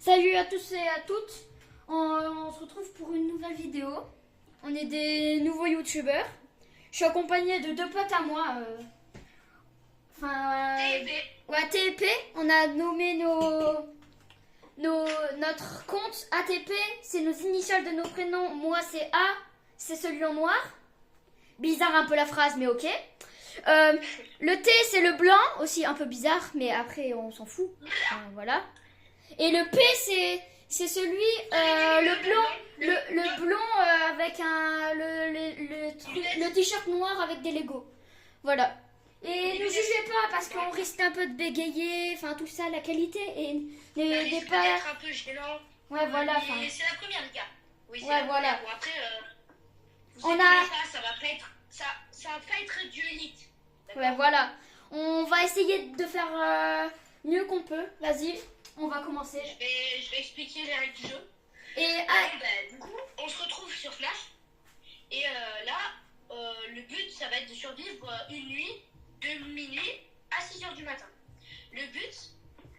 Salut à tous et à toutes. On se retrouve pour une nouvelle vidéo. On est des nouveaux youtubeurs. Je suis accompagnée de deux potes à moi. Ouais, TEP. On a nommé notre compte ATP. C'est nos initiales de nos prénoms. Moi c'est A. C'est celui en noir. Bizarre un peu la phrase, mais ok. Le T c'est le blanc. Aussi un peu bizarre, mais après on s'en fout. Voilà. Et le P, c'est celui, le blond avec le t-shirt noir avec des Legos. Voilà. Et ne jugez pas parce qu'on risque un peu de bégayer, enfin tout ça, la qualité n'est pas... D'être un peu gênant. Ouais, voilà. Mais c'est la première, les gars. Oui, c'est ouais, la voilà. première. Bon, après, vous On inquiétez a... pas, ça va pas être du élite. Ouais, voilà. On va essayer de faire mieux qu'on peut. Vas-y, on va commencer. Je vais expliquer les règles du jeu. Et Du coup, on se retrouve sur Flash. Et le but, ça va être de survivre une nuit, de minuit à 6h du matin. Le but,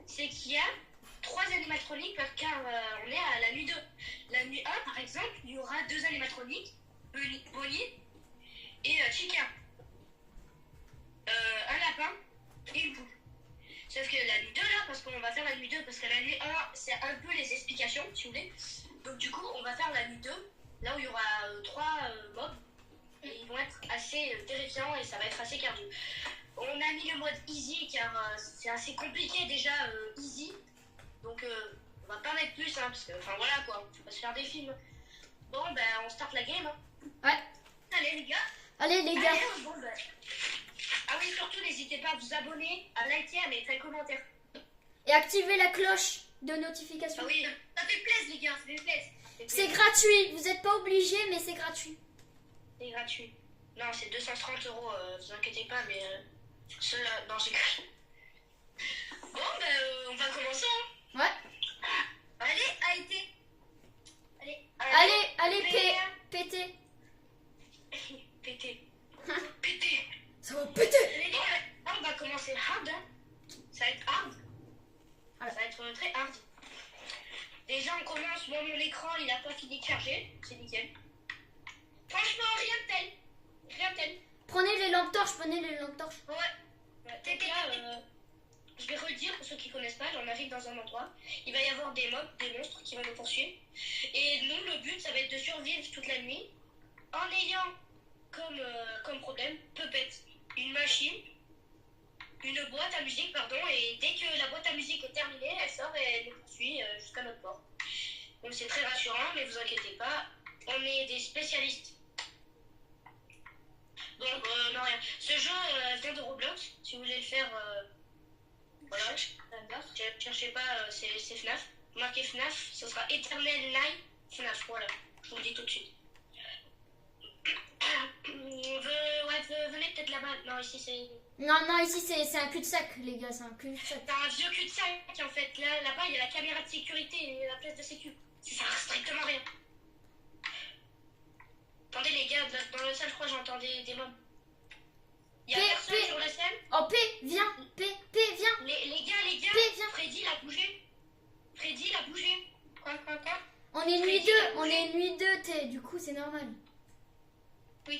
c'est qu'il y a 3 animatroniques car on est à la nuit 2. La nuit 1, par exemple, il y aura 2 animatroniques, Bonnie et Chica. Un lapin et une poule. Sauf que la nuit 2 là, parce qu'on va faire la nuit 2, parce que la nuit 1, c'est un peu les explications, si vous voulez. Donc du coup, on va faire la nuit 2, là où il y aura 3 mobs. Et ils vont être assez terrifiants et ça va être assez cardio. On a mis le mode easy car c'est assez compliqué déjà easy. Donc on va pas mettre plus, hein, parce que, enfin voilà quoi, faut pas se faire des films. Bon ben on start la game. Hein. ouais. Allez les gars. Allez les gars. Allez, bon, ben. Ah oui, surtout n'hésitez pas à vous abonner, à liker, à mettre un commentaire. Et activez la cloche de notification. Ah oui, ça fait plaisir les gars, ça fait plaisir. C'est gratuit, vous n'êtes pas obligés, mais c'est gratuit. C'est gratuit. Non, c'est 230 €, vous inquiétez pas, mais non, c'est gratuit. Bon, ben, on va commencer, hein. Ouais. Allez, AIT. Allez, pétez. Pété. Pété. Ça va péter. Les gars, là, on va commencer hard, hein. Ça va être hard. Voilà. Ça va être très hard. Déjà, on commence, bon, mon écran, il a pas fini de charger. C'est nickel. Franchement, rien de tel. Rien de tel. Prenez les lampes torches, Ouais. Donc là, je vais redire pour ceux qui connaissent pas, j'en arrive dans un endroit. Il va y avoir des mobs, des monstres qui vont nous poursuivre. Et nous, le but, ça va être de survivre toute la nuit en ayant comme problème, peut-être une machine, une boîte à musique, pardon, et dès que la boîte à musique est terminée, elle sort et elle nous poursuit jusqu'à notre port. Donc c'est très rassurant, mais vous inquiétez pas, on est des spécialistes. Donc non rien. Ce jeu vient de Roblox, si vous voulez le faire, voilà, cherchez pas, c'est FNAF. Marquez FNAF, ce sera Eternal Night FNAF, voilà, je vous le dis tout de suite. Venez peut-être là-bas. Non, ici c'est. Non, ici c'est un cul-de-sac, les gars, c'est un cul-de-sac. C'est un vieux cul-de-sac en fait. Là-bas, il y a la caméra de sécurité et la place de sécu. Ça sert à strictement rien. Attendez, les gars, dans la salle, je crois que j'entends des mobs. Il y a personne sur la scène. Oh, P, viens. P, viens. Les gars. P, viens. Freddy, il a bougé. Quoi On est nuit 2, T, du coup, c'est normal. Oui.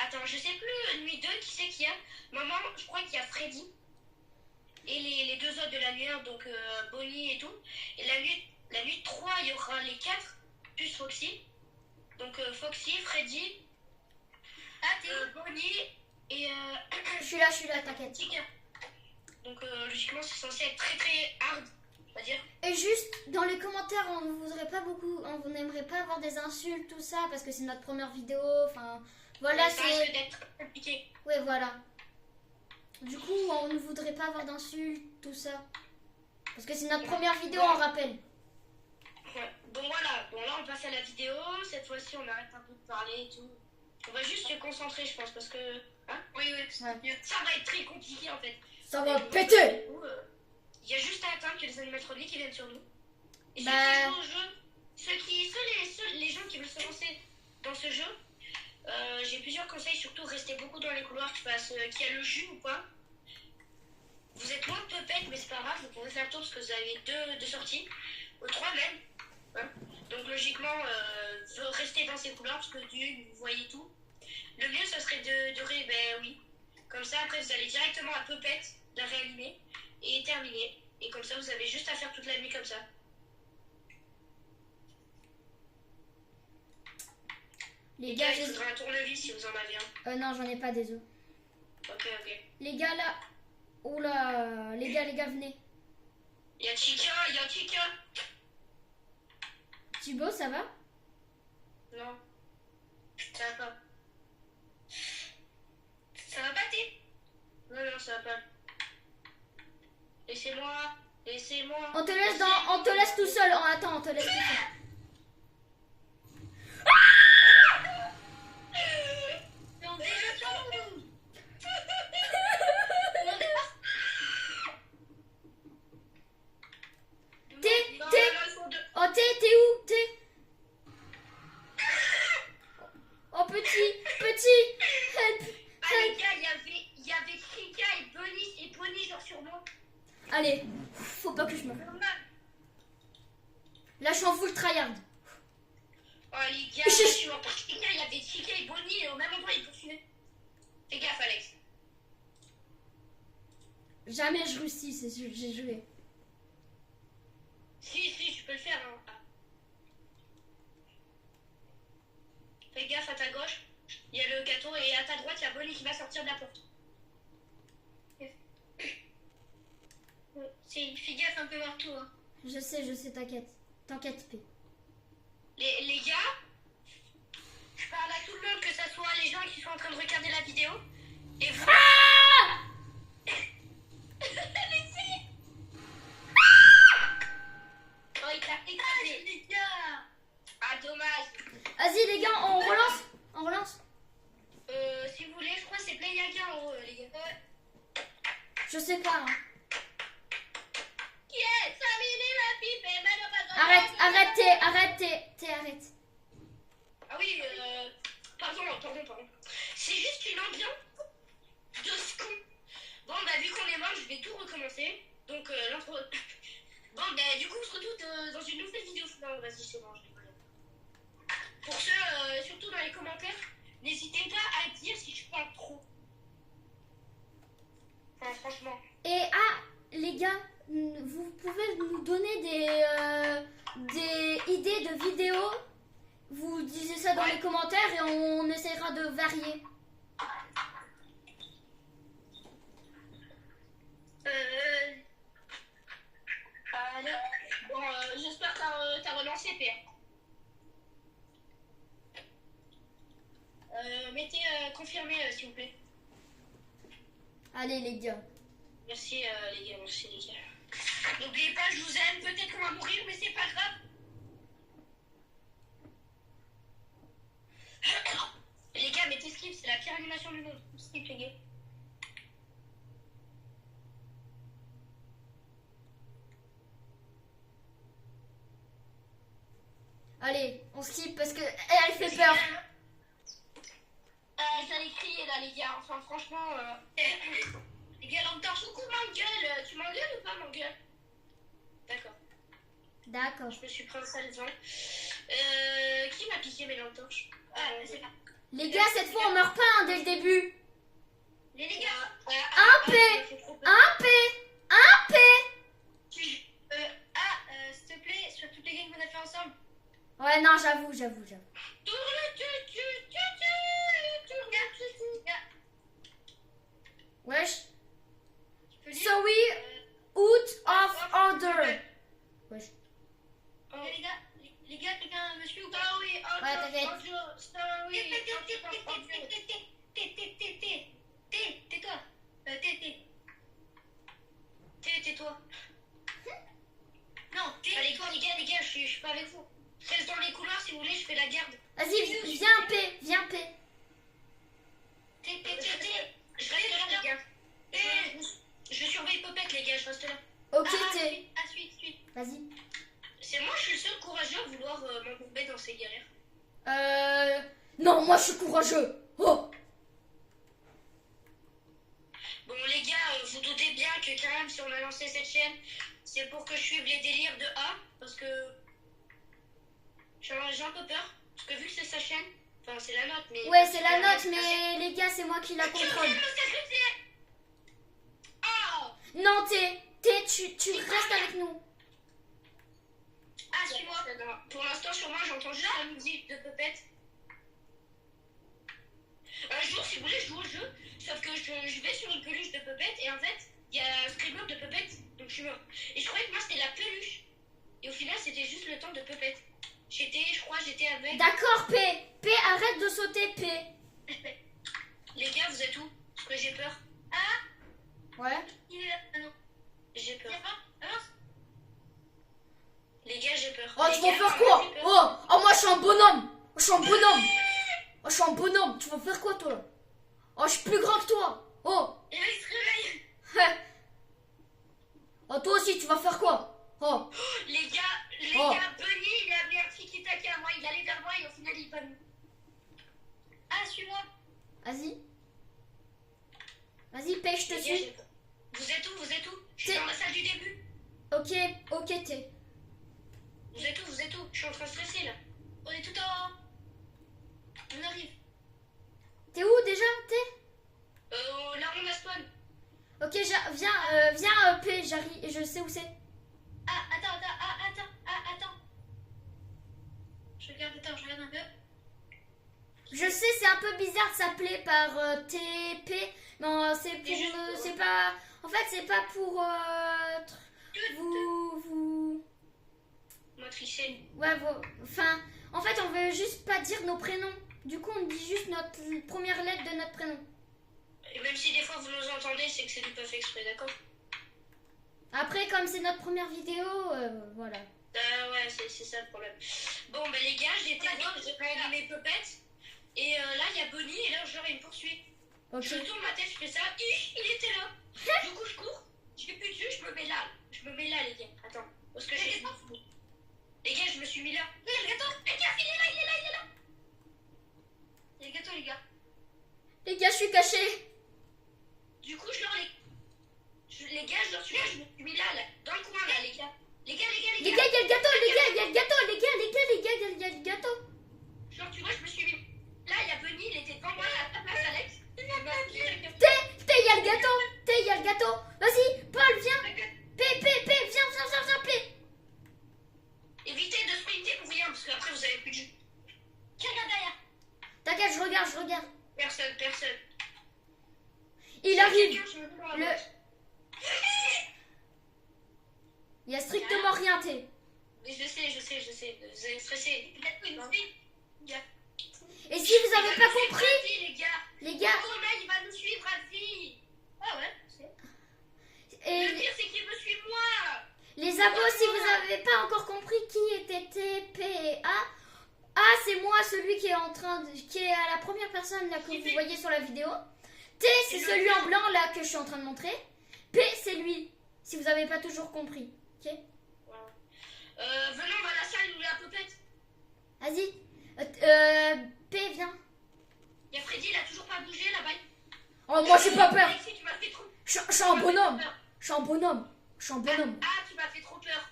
Attends, je sais plus, nuit 2, qui c'est qu'il y a? Maman, je crois qu'il y a Freddy. Et les deux autres de la nuit 1, donc Bonnie et tout. Et la nuit 3, il y aura les 4, plus Foxy. Donc Foxy, Freddy, Bonnie et... Je suis là, t'inquiète. Chica. Donc logiquement, c'est censé être très très hard, on va dire. Et juste, dans les commentaires, on n'aimerait pas avoir des insultes, tout ça, parce que c'est notre première vidéo, enfin, voilà, Ça risque d'être compliqué. Ouais, voilà. Du coup, on ne voudrait pas avoir d'insultes, tout ça. Parce que c'est notre première vidéo, on rappelle. Ouais. Bon voilà, bon là on passe à la vidéo, cette fois-ci on arrête un peu de parler et tout. On va juste se concentrer je pense parce que... Hein oui, ça va être très compliqué en fait. Ça va péter. Il y a juste à attendre que les animatroniques viennent sur nous. Et bah... ceux qui jouent au jeu, les gens qui veulent se lancer dans ce jeu, j'ai plusieurs conseils, surtout restez beaucoup dans les couloirs, parce qu'il y a le jus ou pas. Vous êtes loin de Puppet, mais c'est pas grave, vous pouvez faire le tour parce que vous avez deux sorties. au 3 même. Hein. Donc logiquement, rester dans ces couleurs parce que vous voyez tout. Le mieux, ce serait ben oui. Comme ça, après, vous allez directement à Puppet, la réanimer et terminer. Et comme ça, vous avez juste à faire toute la nuit comme ça. Les gars, il faudra un tournevis si vous en avez un. non, j'en ai pas des os. Ok, ok. Les gars, là. Oula, les gars, venez. Il y a Chica. Thibaut, ça va? Non. Ça va pas. Ça va pas, Thé? Non, ça va pas. Laissez-moi. On te laisse tout seul. Attends, on te laisse tout seul. Non, déjà tout. Oh, t'es où? Oh, petit. Help. Ah, les gars, il y avait Chica et Bonnie genre sur moi. Allez, faut pas que je meure. Là, je suis en full tryhard. Oh, les gars, je suis en Chica, il y avait Chica et Bonnie et au même endroit, ils poursuivaient. Fais gaffe, Alex. Jamais je réussis, c'est sûr, j'ai joué. Si, tu peux le faire. Hein. Fais gaffe à ta gauche, il y a le gâteau et à ta droite, il y a Bonnie qui va sortir de la porte. Fais gaffe un peu partout. Hein. Je sais, t'inquiète. T'inquiète, P. Les gars, je parle à tout le monde, que ce soit les gens qui sont en train de regarder la vidéo et vous. Ah Oh, il t'a écrasé. Les gars. Ah, dommage. Vas-y, les gars, on relance. Si vous voulez, je crois que c'est Play Yaga en haut, les gars. Je sais pas. Hein. Arrête. Ah oui, pardon. C'est juste une ambiance de ce con. Bon, bah, vu qu'on est mort, je vais tout recommencer. Donc, l'intro. Bon, bah, du coup, on se retrouve dans une nouvelle vidéo. Non, vas-y, c'est bon, je déconne. Pour ceux, surtout dans les commentaires, n'hésitez pas à dire si je parle trop. Enfin, franchement. Et les gars, vous pouvez nous donner des idées de vidéos. Vous disiez ça dans les commentaires et on essaiera de varier. Bon, j'espère que t'as relancé, Père. Mettez confirmé, s'il vous plaît. Allez, les gars. Merci, les gars. N'oubliez pas, je vous aime. Peut-être qu'on va mourir, mais c'est pas grave. Les gars, mettez skip, c'est la pire animation du monde. Skip, les gars. Allez, on skip parce que elle fait peur. J'allais crier là, les gars. Enfin, franchement. Les gars, l'entorche, coucou, m'engueule. Tu m'engueules ou pas, m'engueule? D'accord. Je me suis pris un sale vent. Qui m'a piqué mes lampes-torches? C'est pas. Les gars, cette fois on meurt pas hein, dès le début. Les gars. Un P. S'il te plaît, sur toutes les games qu'on a fait ensemble. Ouais, non, j'avoue. Wesh. So we out of order. Wesh. Les gars, quelqu'un me suit ou pas? Ah oui, ouais, t'inquiète. Tais-toi. Tais-toi. Non, allez, les gars, je suis pas avec vous. Reste dans les couloirs si vous voulez, je fais la garde. Vas-y, viens P. Je reste là, les gars. Je surveille Popette, les gars, je reste là. Ok, T. Suite. Vas-y. C'est moi, je suis le seul courageux à vouloir m'embourber dans ces galères. Non, moi je suis courageux. Oh. Bon, les gars, vous doutez bien que quand même, si on a lancé cette chaîne, c'est pour que je suive les délires de A. Parce que j'ai un peu peur. Parce que vu que c'est sa chaîne, enfin c'est la note, mais... Ouais, c'est la note, mais les gars, c'est moi qui la contrôle. Oh. Non, tu restes avec nous. Ah, suis-moi. Pour l'instant, sur moi, j'entends juste la musique de Puppet. Un jour, si vous voulez, je joue au jeu, sauf que je vais sur une peluche de Puppet, et en fait, il y a un screamer de Puppet, donc je suis mort. Et je croyais que moi, c'était la peluche. Et au final, c'était juste le temps de Puppet. Je crois, j'étais avec... D'accord, P. P, arrête de sauter, P. Les gars, vous êtes où? Parce que j'ai peur. Ah, Ouais. il est là. Ah non, j'ai peur. Les gars, j'ai peur. Oh, Les tu vas gars, faire quoi? j'ai peur. Oh, moi, je suis un bonhomme. Je suis un bonhomme. Oh, je suis un bonhomme. Tu vas faire quoi, toi? Oh, je suis plus grand que toi. Oh. Et là, il se réveille. Oh, toi aussi, tu vas faire quoi? Oh. Les gars, Bunny, il a mis un tiki-taka à moi. Il allait vers moi et au final, il est pas venu. Ah, suis-moi. Vas-y. Vas-y, P, je te Les gars, suis. j'ai peur. Vous êtes où? Je suis dans la salle du début. Ok, T. Vous êtes où? Je suis en train de stresser là. On est tout en haut. On arrive. T'es où déjà, T? Là, on a spawn. Ok, viens, P, j'arrive, je sais où c'est. Ah, attends. Je regarde un peu. Je sais, c'est un peu bizarre de s'appeler par TP. Non, c'est pour. C'est pas. En fait, c'est pas pour. Vous. Moi, tricher. Ouais, enfin. En fait, on veut juste pas dire nos prénoms. Du coup, on dit juste notre première lettre de notre prénom. Et même si des fois vous nous entendez, c'est que c'est du pas fait exprès, d'accord? Après, comme c'est notre première vidéo, voilà. Ouais, c'est ça le problème. Bon, bah les gars, j'ai été voir, j'ai pris mes puppets. Et là, il y a Bonnie, et là, genre, il me poursuit. Ok. Je tourne ma tête, je fais ça, il était là. Du coup, je cours, je vais plus dessus, je me mets là. Les gars. Attends, où est-ce que j'ai... Les gars, je me suis mis là. Il y a le gâteau, les gars, il est là. Il y a le gâteau, les gars. Les gars, je suis cachée. Du coup, je leur les gars, je leur suis là, je me suis mis là, dans le coin, là, les gars. Les gars. Les gars, il y a le gâteau, les gars, il y a le gâteau, les gars, il y a le gâteau. Genre, tu vois, je me suis mis... Là, il y a Bunny, il était devant moi, à ta place, Alex. T, il y a le gâteau. Vas-y, Paul, viens. P, viens, P. Évitez de sprinter pour rien, parce qu'après, vous avez plus de jus. Qui regarde derrière? T'inquiète, je regarde. Personne. Il arrive. Le... Il y a strictement rien, T. Mais je sais. Vous êtes stressés. Et si vous avez pas compris, les gars, il va nous suivre à vie. Ah ouais, c'est... et Le pire, c'est qu'il me suit moi. les abos, si vous avez pas encore compris qui était T, P et A, A c'est moi, celui qui est à la première personne là que vous voyez sur la vidéo. T c'est celui en blanc là que je suis en train de montrer. P c'est lui, si vous avez pas toujours compris. Ok. Venons, on va à la salle où il y a un Puppet. Vas-y. P viens. Il y a Freddy, il a toujours pas bougé là-bas. Oh moi j'ai pas peur. Alexis, tu m'as fait trop... Je suis un bonhomme. Ah, tu m'as fait trop peur.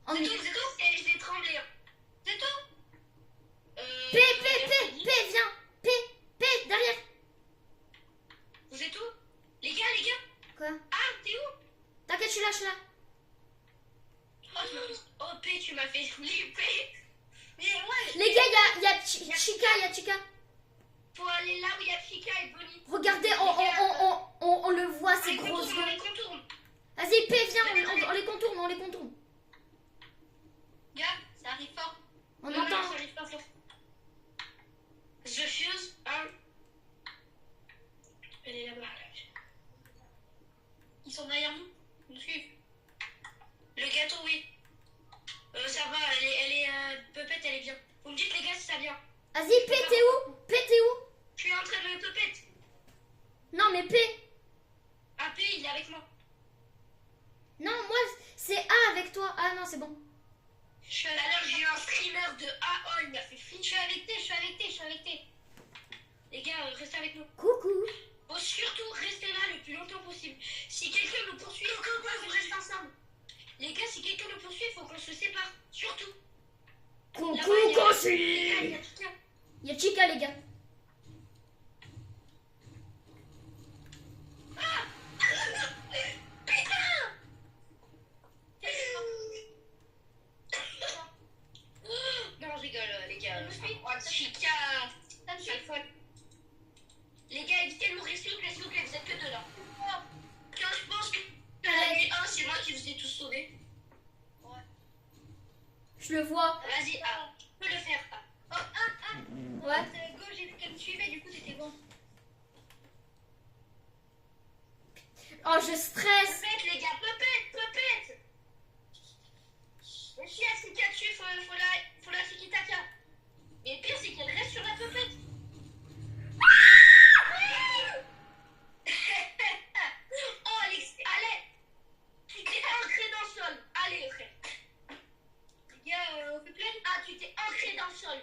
Oh, C'est tout, et j'ai tremblé. C'est tout. P, viens. P, derrière. Vous êtes où? Les gars. Quoi? Ah, t'es où? T'inquiète, je suis là. Oh, P, tu m'as fait flipper. Mais ouais. Les gars, il y a Chica. Faut aller là où il y a Chica et Bonnie. Regardez, on le voit, ces grosses On les yeux. contourne. Vas-y, P, viens, on les contourne. Gars, ça arrive fort. On Non, entend. ça arrive pas fort. The Fuse, elle est là-bas. Ils sont derrière nous. Ils nous suivent. Le gâteau, oui. Ça va, elle est Puppet, elle est bien. Vous me dites, les gars, si ça vient. Vas-y, P, t'es où? Je suis en train de Puppet. Non, mais P. Ah, P, il est avec moi. Non, moi, c'est A avec toi. Ah non, c'est bon. Alors, j'ai eu un streamer de A. Oh, il m'a fait flipper. Je suis avec T. Les gars, restez avec nous. Coucou. Faut surtout rester là le plus longtemps possible. Si quelqu'un nous poursuit, il faut qu'on reste ensemble. Les gars, si quelqu'un nous poursuit, il faut qu'on se sépare. Surtout. Coucou. Là-bas, il y Il y a Chica. Il y a Chica, les gars. Non, je rigole, les gars. Chica. C'est folle. Les gars, évitez de mourir, s'il vous plaît, vous êtes que deux là. Car je pense que la nuit 1, c'est moi qui vous ai tous sauvés. Je le vois. Vas-y, je peux le faire. Ouais. Go, j'ai vu qu'elle me suivait, du coup, c'était bon. Oh, je stresse. Pupette, les gars, pupette. Je suis à Chica dessus, faut la tiki-taka. Mais le pire, c'est qu'elle reste sur la pupette. Oh, Alex, allez. Tu t'es ancré dans le sol. Allez, frère. Les gars, on fait plein. Ah, tu t'es ancré dans le sol.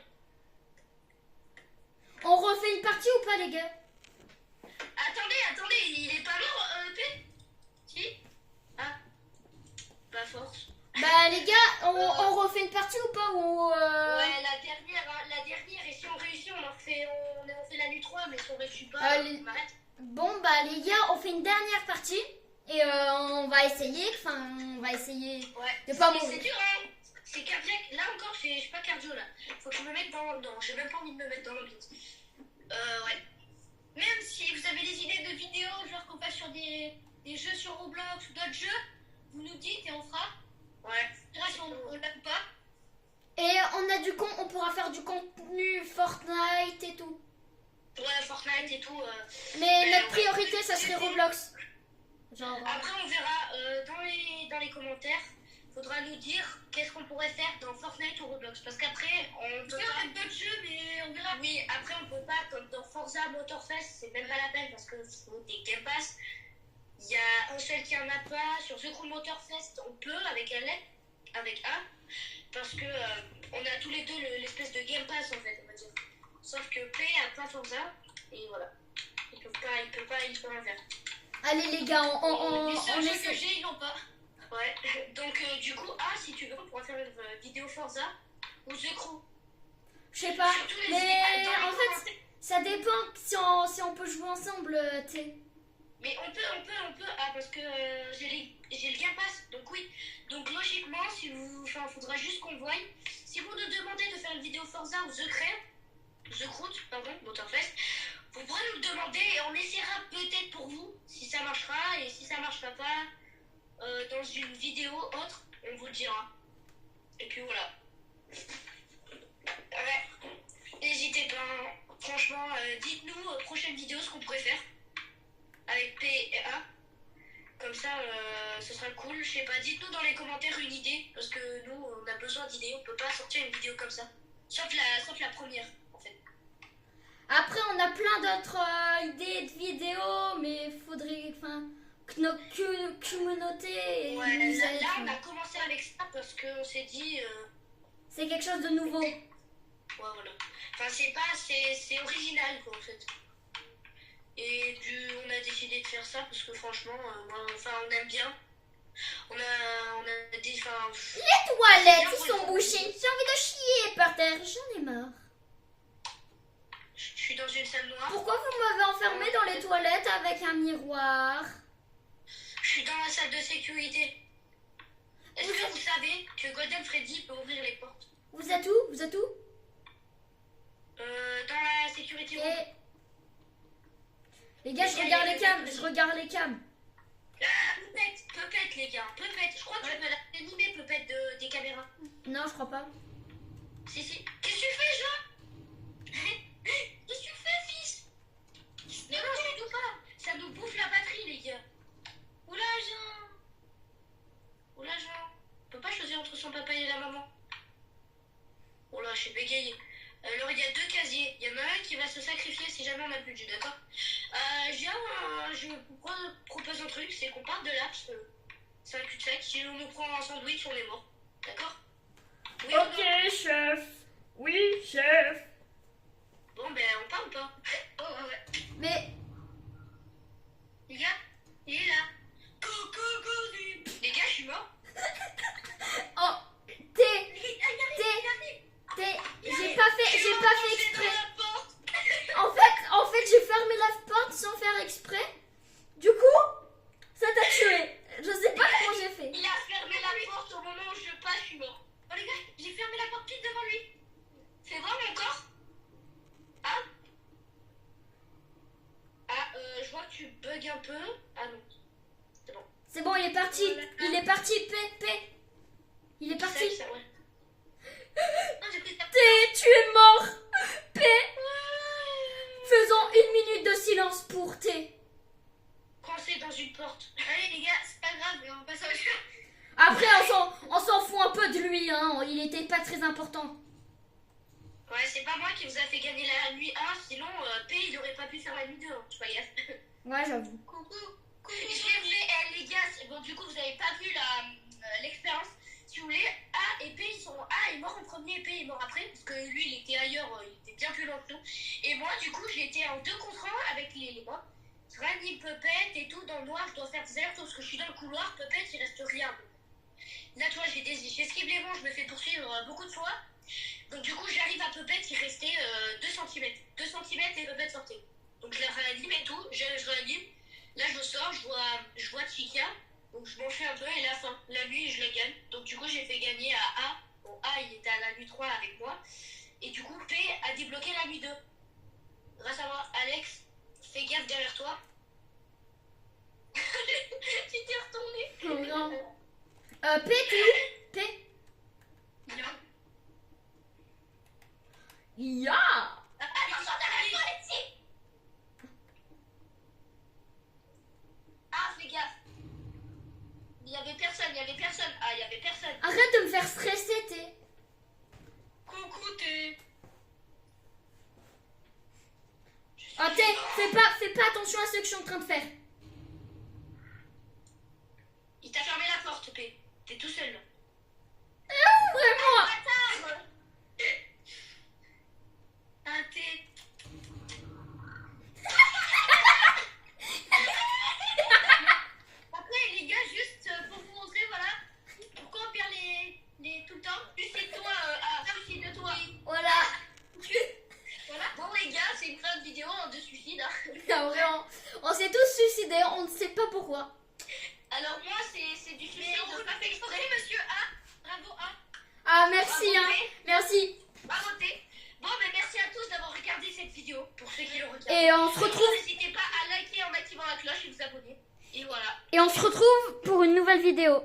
On refait une partie ou pas, les gars? Attendez, il est pas mort, P? Si? Ah, pas force. Bah, les gars, on refait une partie ou pas ou Ouais, la dernière, et si on réussit, on fait la nuit 3, mais si on réussit pas, Allez. on arrête. Bon, bah, les gars, on fait une dernière partie. Et on va essayer, Ouais. de pas C'est mourir. dur, hein. C'est cardiaque. Là encore, je suis pas cardio, là. Faut que je me mette dans... Non, j'ai même pas envie de me mettre dans l'ambiance. Ouais. Même si vous avez des idées de vidéos, genre qu'on passe sur des jeux sur Roblox ou d'autres jeux, vous nous dites et on fera. Ouais. Là, si on l'a ou pas. Et on pourra faire du contenu Fortnite et tout. Ouais, Fortnite et tout. Mais notre priorité, ça serait Roblox. Genre. Après, on verra dans les commentaires. Faudra nous dire qu'est-ce qu'on pourrait faire dans Fortnite ou Roblox. Parce qu'après, on peut pas... d'autres jeux, mais on verra. Oui, après, on peut pas, comme dans Forza Motorfest, c'est même pas la peine parce que faut des Game Pass. Il y a un seul qui en a pas. Sur The Crew Motorfest, on peut avec A. Parce que on a tous les deux l'espèce de Game Pass en fait, on va dire. Sauf que P a pas Forza. Et voilà. Il peut rien faire. Allez, les gars, on Les seuls jeux que essaie. j'ai, ils l'ont pas. Ouais, donc du coup, si tu veux, on pourra faire une vidéo Forza ou The Crew. Je sais pas. Surtout, n'hésitez Mais pas dans les en fait, commentaires. ça dépend si on peut jouer ensemble, tu sais. Mais on peut, parce que j'ai le Game Pass, donc oui. Donc logiquement, faudra juste qu'on voie. Si vous nous demandez de faire une vidéo Forza ou The Crew, Motorfest, vous pourrez nous le demander et on essaiera peut-être pour vous, si ça marchera, et si ça marchera pas, dans une vidéo autre, on vous le dira. Et puis voilà. Ouais. N'hésitez pas, franchement, dites-nous prochaine vidéo ce qu'on pourrait faire avec P et A. Comme ça, ce sera cool. Je sais pas, dites-nous dans les commentaires une idée, parce que nous, on a besoin d'idées, on peut pas sortir une vidéo comme ça. Sauf la première, en fait. Après, on a plein d'autres idées de vidéos, mais faudrait que notre communauté Ouais, nous aide. là, on a commencé avec ça parce qu'on s'est dit... C'est quelque chose de nouveau. Ouais, voilà. Enfin, c'est original, quoi, en fait. Et on a décidé de faire ça parce que franchement, on aime bien. On a des... Les toilettes, ils sont bouchées. J'ai envie de chier par terre. J'en ai marre. Je suis dans une salle noire. Pourquoi vous m'avez enfermée dans les toilettes avec un miroir? Je suis dans la salle de sécurité. Est-ce que vous savez que Golden Freddy peut ouvrir les portes? Vous êtes où? Dans la sécurité. Et... Les gars, je regarde les cams. Pupette, les gars. Pupette. Je crois que tu peux l'animer, Pupette, des caméras. Non, je crois pas. Si. Qu'est-ce que tu fais, Jean? Qu'est-ce que tu fais, fils? Non, surtout pas. Ça nous bouffe la batterie, les gars. Oula, Jean. On peut pas choisir entre son papa et la maman. Oh là, je suis bégayée. Alors, il y a deux casiers. Il y en a un qui va se sacrifier si jamais on n'a plus de jus, d'accord? Je vous propose un truc, c'est qu'on parte de là, parce que c'est un cul-de-sac. Si on nous prend un sandwich, on est mort. D'accord? Oui, Ok, chef. Oui, chef. Bon, ben, on part ou pas? Oh, ouais. Mais... Les gars, il est là. Go. Les gars, je suis mort. Oh, j'ai je suis mort. Oh les gars, j'ai fermé la porte pile devant lui. Fais voir mon corps. Ah. Ah, je vois que tu bugs un peu. Ah non. C'est bon. C'est bon, il est parti. Il est parti, P. Il est parti. Ça, ouais. Non, j'ai pris ta... Tu es mort. P. Faisons 1 minute de silence pour T. Coincé dans une porte. Allez les gars, c'est pas grave, on passe à autre chose. Après, on s'en fout un peu de lui, hein. Il était pas très important. Ouais, c'est pas moi qui vous a fait gagner la nuit 1, sinon P il aurait pas pu faire la nuit 2, hein, je pas gaffe. Ouais, j'avoue. Coucou. Je vais vous les gars, bon du coup vous avez pas vu l'expérience. Si vous voulez, A et P ils sont... A est mort en premier et P est mort après, parce que lui il était ailleurs, il était bien plus loin que nous. Et moi du coup j'étais en 2 contre 1 avec les mobs. Rani, Puppet et tout, dans le noir, je dois faire des allers-retours parce que je suis dans le couloir, Puppet il reste rien. Là tu vois j'esquive les vents, je me fais poursuivre beaucoup de fois. Donc du coup j'arrive à Puppet, il restait 2 cm. 2 cm et Puppet sortait. Donc je la réanime et tout, je réanime. Là je sors, je vois Chica. Donc je m'en fais un peu et la fin. La nuit je la gagne. Donc du coup j'ai fait gagner à A. Bon A il était à la nuit 3 avec moi. Et du coup P a débloqué la nuit 2. Grâce à moi. Alex, fais gaffe derrière toi. Tu t'es retourné. Oh non. P, t'es où? P. Bien. Ya. Attention derrière toi ici. Ah fais gaffe. Il y avait personne. Ah il y avait personne. Arrête de me faire stresser, T. Coucou T. Ah, T, fais pas attention à ce que je suis en train de faire. Il t'a fermé la porte, P. T'es tout seul là. Vraiment. Bâtard. Un T. Après les gars, juste pour vous montrer, voilà, pourquoi on perd les tout le temps. Suicide-toi, suicide-toi. Voilà. Voilà. Bon les gars, c'est une fin de vidéo de suicide. Hein. Ah, vraiment. On s'est tous suicidés, on ne sait pas pourquoi. Alors moi, c'est du suicide. Mais on n'a pas fait exprès, monsieur A. Bravo A. Ah, merci, Bravo, hein. P. Merci. Bravo T. Bon, ben merci à tous d'avoir regardé cette vidéo. Pour ceux qui l'ont regardé. Et on se retrouve. N'hésitez pas à liker en activant la cloche et vous abonner. Et voilà. Et on se retrouve pour une nouvelle vidéo.